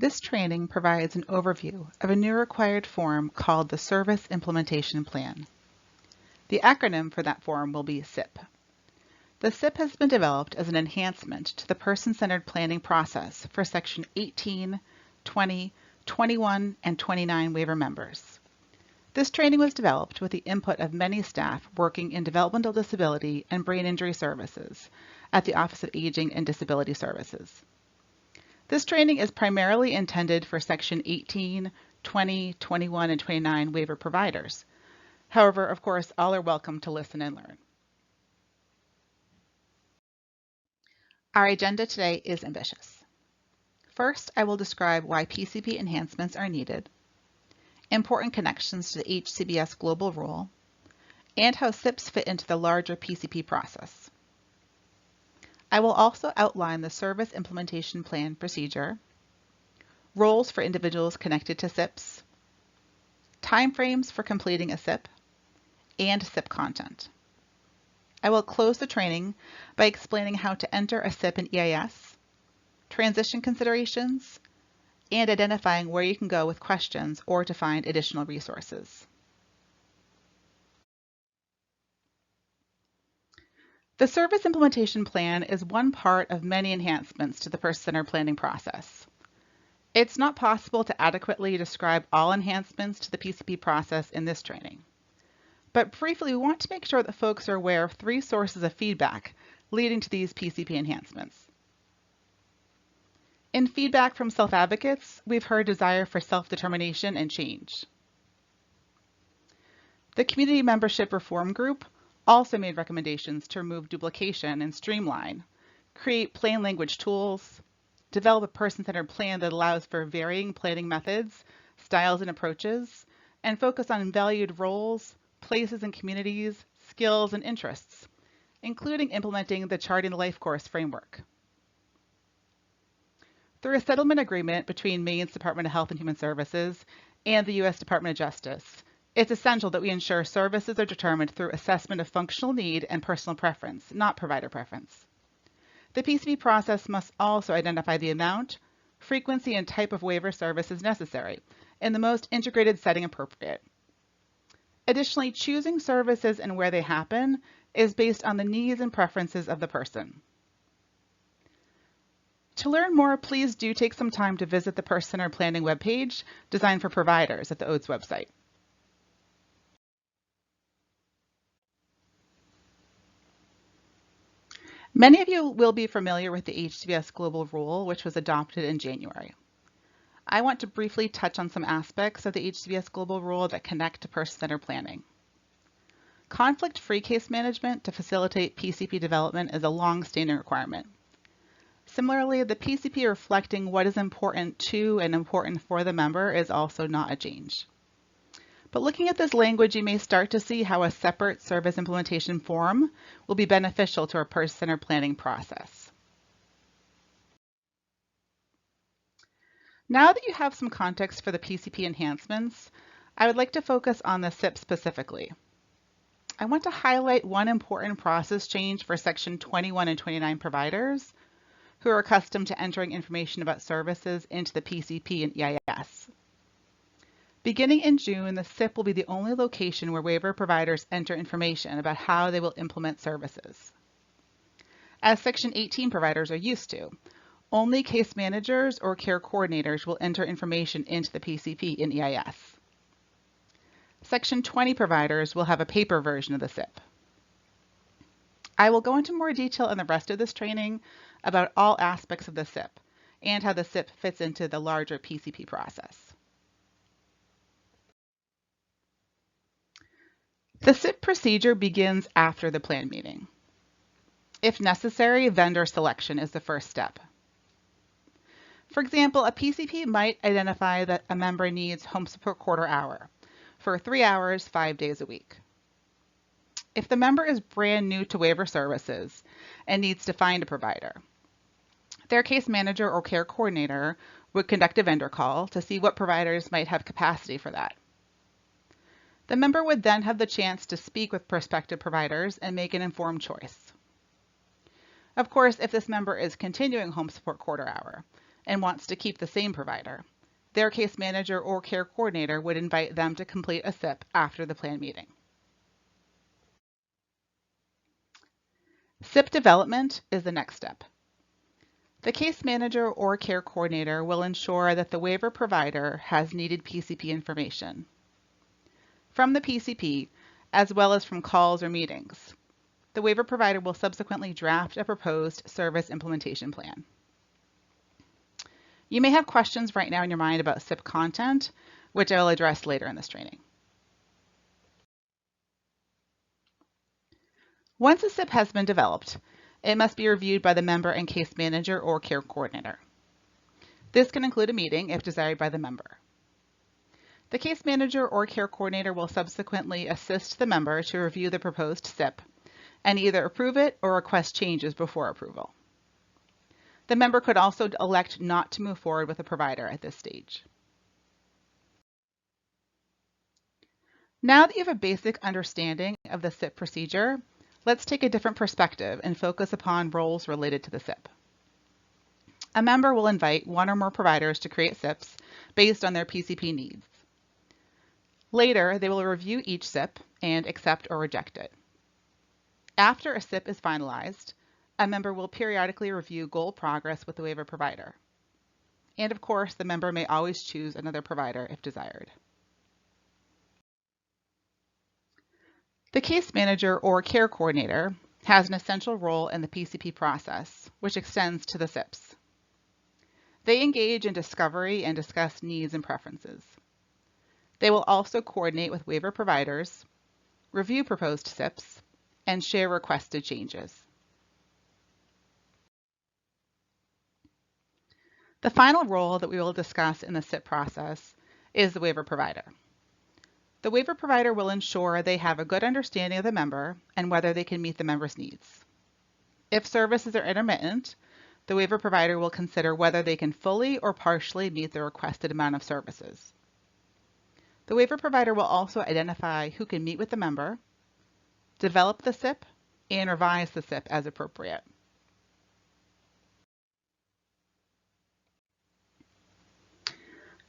This training provides an overview of a new required form called the Service Implementation Plan. The acronym for that form will be SIP. The SIP has been developed as an enhancement to the person-centered planning process for Section 18, 20, 21, and 29 waiver members. This training was developed with the input of many staff working in developmental disability and brain injury services at the Office of Aging and Disability Services. This training is primarily intended for Section 18, 20, 21, and 29 waiver providers. However, of course, all are welcome to listen and learn. Our agenda today is ambitious. First, I will describe why PCP enhancements are needed, important connections to the HCBS global rule, and how SIPs fit into the larger PCP process. I will also outline the Service Implementation Plan procedure, roles for individuals connected to SIPs, timeframes for completing a SIP, and SIP content. I will close the training by explaining how to enter a SIP in EIS, transition considerations, and identifying where you can go with questions or to find additional resources. The Service Implementation Plan is one part of many enhancements to the person-centered planning process. It's not possible to adequately describe all enhancements to the PCP process in this training. But briefly, we want to make sure that folks are aware of 3 sources of feedback leading to these PCP enhancements. In feedback from self-advocates, we've heard desire for self-determination and change. The Community Membership Reform Group also made recommendations to remove duplication and streamline, create plain language tools, develop a person-centered plan that allows for varying planning methods, styles, and approaches, and focus on valued roles, places and communities, skills, and interests, including implementing the Charting the Life Course framework. Through a settlement agreement between Maine's Department of Health and Human Services and the U.S. Department of Justice, it's essential that we ensure services are determined through assessment of functional need and personal preference, not provider preference. The PCP process must also identify the amount, frequency, and type of waiver services necessary in the most integrated setting appropriate. Additionally, choosing services and where they happen is based on the needs and preferences of the person. To learn more, please do take some time to visit the person-centered planning webpage designed for providers at the OADS website. Many of you will be familiar with the HCBS Global Rule, which was adopted in January. I want to briefly touch on some aspects of the HCBS Global Rule that connect to person-centered planning. Conflict-free case management to facilitate PCP development is a long-standing requirement. Similarly, the PCP reflecting what is important to and important for the member is also not a change. But looking at this language, you may start to see how a separate service implementation form will be beneficial to our person-centered planning process. Now that you have some context for the PCP enhancements, I would like to focus on the SIP specifically. I want to highlight one important process change for Section 21 and 29 providers who are accustomed to entering information about services into the PCP and EIS. Beginning in June, the SIP will be the only location where waiver providers enter information about how they will implement services. As Section 18 providers are used to, only case managers or care coordinators will enter information into the PCP and EIS. Section 20 providers will have a paper version of the SIP. I will go into more detail in the rest of this training about all aspects of the SIP and how the SIP fits into the larger PCP process. The SIP procedure begins after the plan meeting. If necessary, vendor selection is the first step. For example, a PCP might identify that a member needs home support quarter hour for 3 hours, 5 days a week. If the member is brand new to waiver services and needs to find a provider, their case manager or care coordinator would conduct a vendor call to see what providers might have capacity for that. The member would then have the chance to speak with prospective providers and make an informed choice. Of course, if this member is continuing home support quarter hour and wants to keep the same provider, their case manager or care coordinator would invite them to complete a SIP after the plan meeting. SIP development is the next step. The case manager or care coordinator will ensure that the waiver provider has needed PCP information from the PCP, as well as from calls or meetings. The waiver provider will subsequently draft a proposed service implementation plan. You may have questions right now in your mind about SIP content, which I will address later in this training. Once a SIP has been developed, it must be reviewed by the member and case manager or care coordinator. This can include a meeting if desired by the member. The case manager or care coordinator will subsequently assist the member to review the proposed SIP and either approve it or request changes before approval. The member could also elect not to move forward with a provider at this stage. Now that you have a basic understanding of the SIP procedure, let's take a different perspective and focus upon roles related to the SIP. A member will invite one or more providers to create SIPs based on their PCP needs. Later, they will review each SIP and accept or reject it. After a SIP is finalized, a member will periodically review goal progress with the waiver provider. And of course, the member may always choose another provider if desired. The case manager or care coordinator has an essential role in the PCP process, which extends to the SIPs. They engage in discovery and discuss needs and preferences. They will also coordinate with waiver providers, review proposed SIPs, and share requested changes. The final role that we will discuss in the SIP process is the waiver provider. The waiver provider will ensure they have a good understanding of the member and whether they can meet the member's needs. If services are intermittent, the waiver provider will consider whether they can fully or partially meet the requested amount of services. The waiver provider will also identify who can meet with the member, develop the SIP, and revise the SIP as appropriate.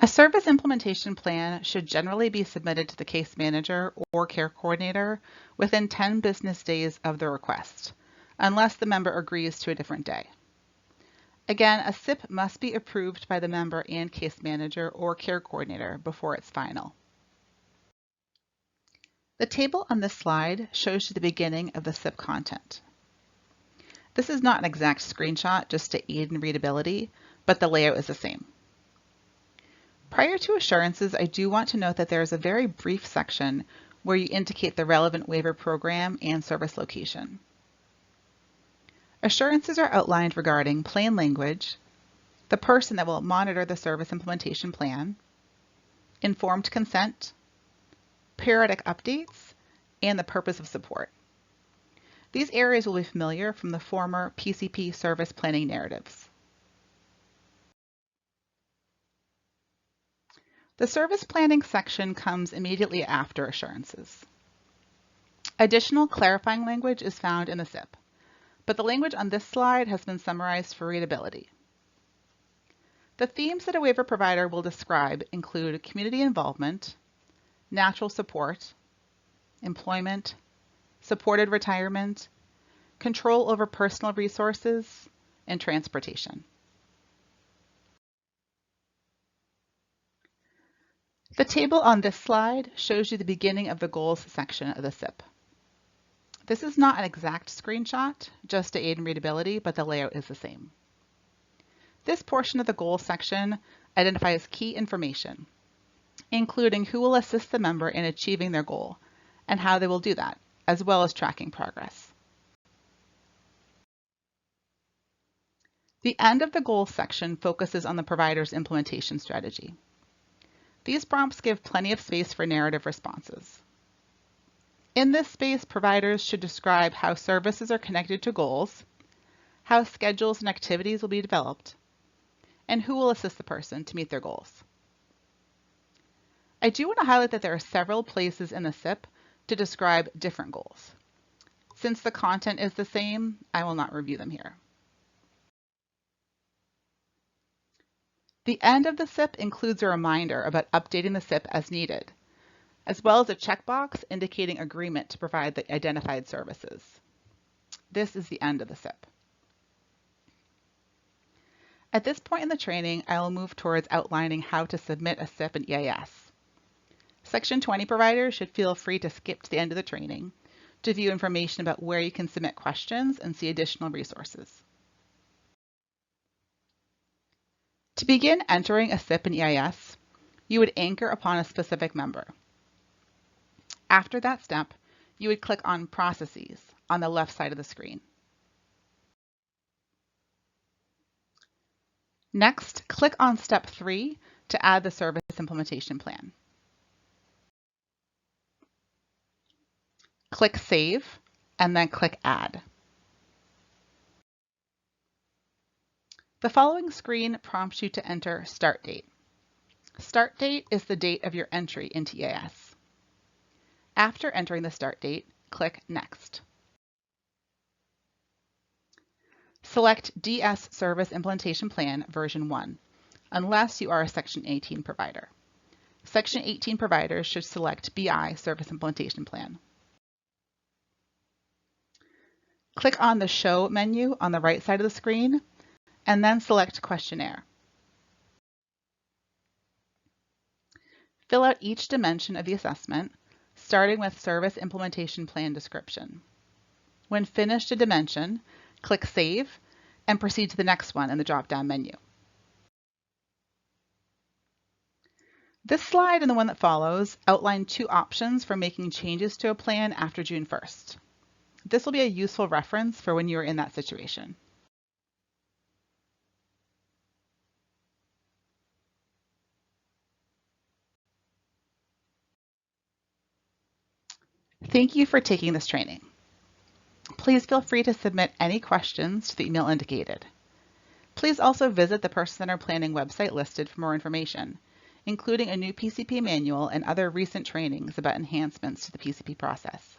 A service implementation plan should generally be submitted to the case manager or care coordinator within 10 business days of the request, unless the member agrees to a different day. Again, a SIP must be approved by the member and case manager or care coordinator before it's final. The table on this slide shows you the beginning of the SIP content. This is not an exact screenshot just to aid in readability, but the layout is the same. Prior to assurances, I do want to note that there is a very brief section where you indicate the relevant waiver program and service location. Assurances are outlined regarding plain language, the person that will monitor the service implementation plan, informed consent, periodic updates, and the purpose of support. These areas will be familiar from the former PCP service planning narratives. The service planning section comes immediately after assurances. Additional clarifying language is found in the SIP, but the language on this slide has been summarized for readability. The themes that a waiver provider will describe include community involvement, natural support, employment, supported retirement, control over personal resources, and transportation. The table on this slide shows you the beginning of the goals section of the SIP. This is not an exact screenshot, just to aid in readability, but the layout is the same. This portion of the goals section identifies key information, including who will assist the member in achieving their goal and how they will do that, as well as tracking progress. The end of the goals section focuses on the provider's implementation strategy. These prompts give plenty of space for narrative responses. In this space, providers should describe how services are connected to goals, how schedules and activities will be developed, and who will assist the person to meet their goals. I do want to highlight that there are several places in the SIP to describe different goals. Since the content is the same, I will not review them here. The end of the SIP includes a reminder about updating the SIP as needed, as well as a checkbox indicating agreement to provide the identified services. This is the end of the SIP. At this point in the training, I will move towards outlining how to submit a SIP and EIS. Section 20 providers should feel free to skip to the end of the training to view information about where you can submit questions and see additional resources. To begin entering a SIP and EIS, you would anchor upon a specific member. After that step, you would click on Processes on the left side of the screen. Next, click on Step 3 to add the service implementation plan. Click Save, and then click Add. The following screen prompts you to enter Start Date. Start date is the date of your entry into EIS. After entering the start date, click Next. Select DS Service Implementation Plan version 1, unless you are a Section 18 provider. Section 18 providers should select BI Service Implementation Plan. Click on the Show menu on the right side of the screen, and then select Questionnaire. Fill out each dimension of the assessment, starting with Service Implementation Plan Description. When finished a dimension, click Save and proceed to the next one in the drop-down menu. This slide and the one that follows outline two options for making changes to a plan after June 1st. This will be a useful reference for when you are in that situation. Thank you for taking this training. Please feel free to submit any questions to the email indicated. Please also visit the Person-Centered Planning website listed for more information, including a new PCP manual and other recent trainings about enhancements to the PCP process.